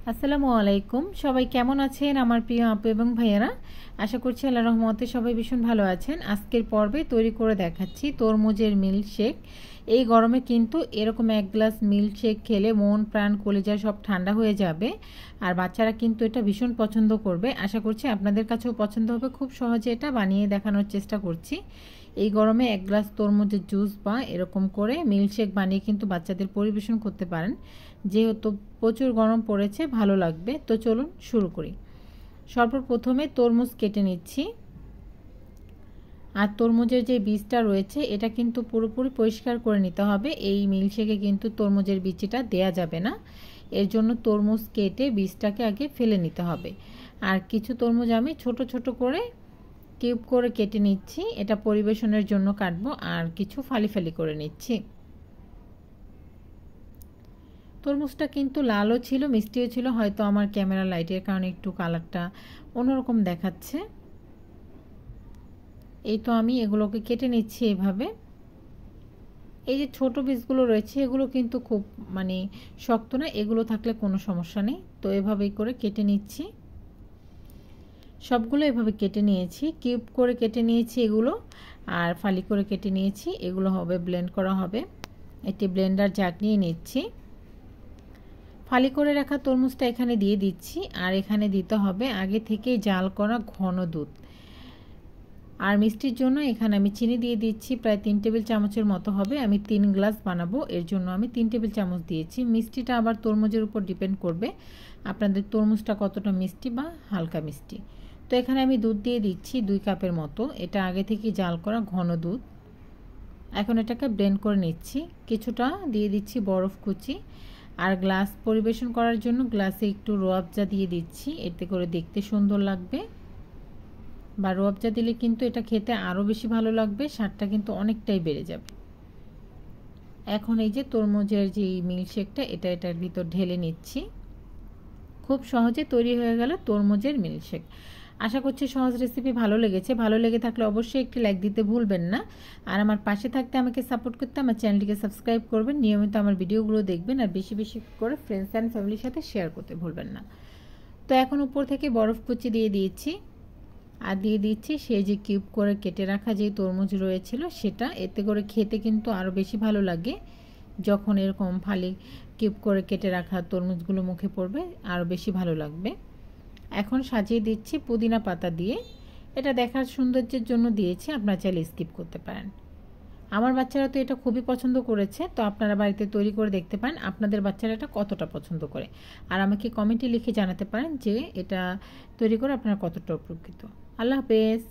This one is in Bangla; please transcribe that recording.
আসসালামু আলাইকুম। সবাই কেমন আছেন আমার প্রিয় আপু এবং ভাইয়ারা? আশা করছি আল্লাহর রহমতে সবাই ভীষণ ভালো আছেন। আজকের পর্বে তৈরি করে দেখাচ্ছি তরমুজের মিল্কশেক। এই গরমে কিন্তু এরকম এক গ্লাস মিল্কশেক খেলে মন প্রাণ কলিজা সব ঠান্ডা হয়ে যাবে। আর বাচ্চারা কিন্তু এটা ভীষণ পছন্দ করবে। আশা করছি আপনাদের কাছেও পছন্দ হবে। খুব সহজে এটা বানিয়ে দেখানোর চেষ্টা করছি। এই গরমে এক গ্লাস তরমুজের জুস বা এরকম করে মিল্কশেক বানিয়ে কিন্তু বাচ্চাদের পরিবেশন করতে পারেন। যেহেতু প্রচুর গরম পড়েছে, ভালো লাগবে। তো চলুন শুরু করি। সর্বপ্রথমে তরমুজ কেটে নিচ্ছি। আর তরমুজের যে বীজটা রয়েছে এটা কিন্তু পুরোপুরি পরিষ্কার করে নিতে হবে। এই মিল্কশেকে কিন্তু তরমুজের বিচিটা দেয়া যাবে না। এর জন্য তরমুজ কেটে বীজটাকে আগে ফেলে নিতে হবে। আর কিছু তরমুজ আমি ছোট ছোট করে কিউব করে কেটে নিচ্ছি। এটা পরিবেশনের জন্য কাটবো। আর কিছু ফালি ফালি করে নিচ্ছি। তরমুজটা কিন্তু লালও ছিল, মিষ্টিও ছিল। হয়তো আমার ক্যামেরা লাইটের কারণে একটু কালারটা অন্যরকম দেখাচ্ছে। এই তো আমি এগুলোকে কেটে নিচ্ছি এভাবে। এই যে ছোট বীজগুলো রয়েছে এগুলো কিন্তু খুব শক্ত না, এগুলো থাকলে কোনো সমস্যা নেই। তো এভাবেই করে কেটে নিচ্ছি। সবগুলো এভাবে কেটে নিয়েছি, কিউব করে কেটে নিয়েছি এগুলো। আর ফালি করে কেটে নিয়েছি। এগুলো হবে ব্লেন্ড করা হবে। একটি ব্লেন্ডার জাগ নিয়ে নিচ্ছি। ফালি করে রাখা তরমুজটা এখানে দিয়ে দিচ্ছি। আর এখানে দিতে হবে আগে থেকেই জাল করা ঘন দুধ। আর মিষ্টির জন্য এখানে আমি চিনি দিয়ে দিচ্ছি প্রায় 3 টেবিল চামচের মতো হবে। আমি 3 গ্লাস বানাবো, এর জন্য আমি 3 টেবিল চামচ দিয়েছি। মিষ্টিটা আবার তরমুজের উপর ডিপেন্ড করবে আপনাদের তরমুজটা কতটা মিষ্টি বা হালকা মিষ্টি। তো এখানে আমি দুধ দিয়ে দিচ্ছি 2 কাপের মতো। এটা আগে থেকেই জাল করা ঘন দুধ। এখন এটাকে ব্লেন্ড করে নিচ্ছি। কিছুটা দিয়ে দিচ্ছি বরফ কুচি। আর গ্লাস পরিবেশন করার জন্য গ্লাসে একটু রোয়াবজা দিয়ে দিচ্ছি, এতে করে দেখতে সুন্দর লাগবে। বা রোয়াবজা দিলে কিন্তু এটা খেতে আরও বেশি ভালো লাগবে, স্বাদটা কিন্তু অনেকটাই বেড়ে যাবে। এখন এই যে তরমুজের যে মিল্কশেকটা এটার ভিতর ঢেলে নিচ্ছি। খুব সহজে তৈরি হয়ে গেল তরমুজের মিল্কশেক। আশা করছি সহজ রেসিপি ভালো লেগেছে। ভালো লেগে থাকলে অবশ্যই একটি লাইক দিতে ভুলবেন না। আর আমার পাশে থাকতে আমাকে সাপোর্ট করতে আমার চ্যানেলটিকে সাবস্ক্রাইব করবেন, নিয়মিত আমার ভিডিওগুলো দেখবেন। আর বেশি বেশি করে ফ্রেন্ডস অ্যান্ড ফ্যামিলির সাথে শেয়ার করতে ভুলবেন না। তো এখন উপর থেকে বরফ কুচি দিয়ে দিয়েছি। আর দিয়ে দিচ্ছি সেই যে কিউব করে কেটে রাখা যে তরমুজ রয়েছিল সেটা। এতে করে খেতে কিন্তু আরও বেশি ভালো লাগে। যখন এরকম ফালি কিউব করে কেটে রাখা তরমুজগুলো মুখে পড়বে আরও বেশি ভালো লাগবে। এখন সাজিয়ে দিচ্ছি পুদিনা পাতা দিয়ে। এটা দেখার সৌন্দর্যের জন্য দিয়েছি, আপনারা চাইলে স্কিপ করতে পারেন। আমার বাচ্চারা তো এটা খুবই পছন্দ করেছে। তো আপনারা বাড়িতে তৈরি করে দেখতে পারেন আপনাদের বাচ্চারা এটা কতটা পছন্দ করে। আর আমাকে কমেন্টে লিখে জানাতে পারেন যে এটা তৈরি করে আপনারা কতটা উপকৃত। আল্লাহ হাফেজ।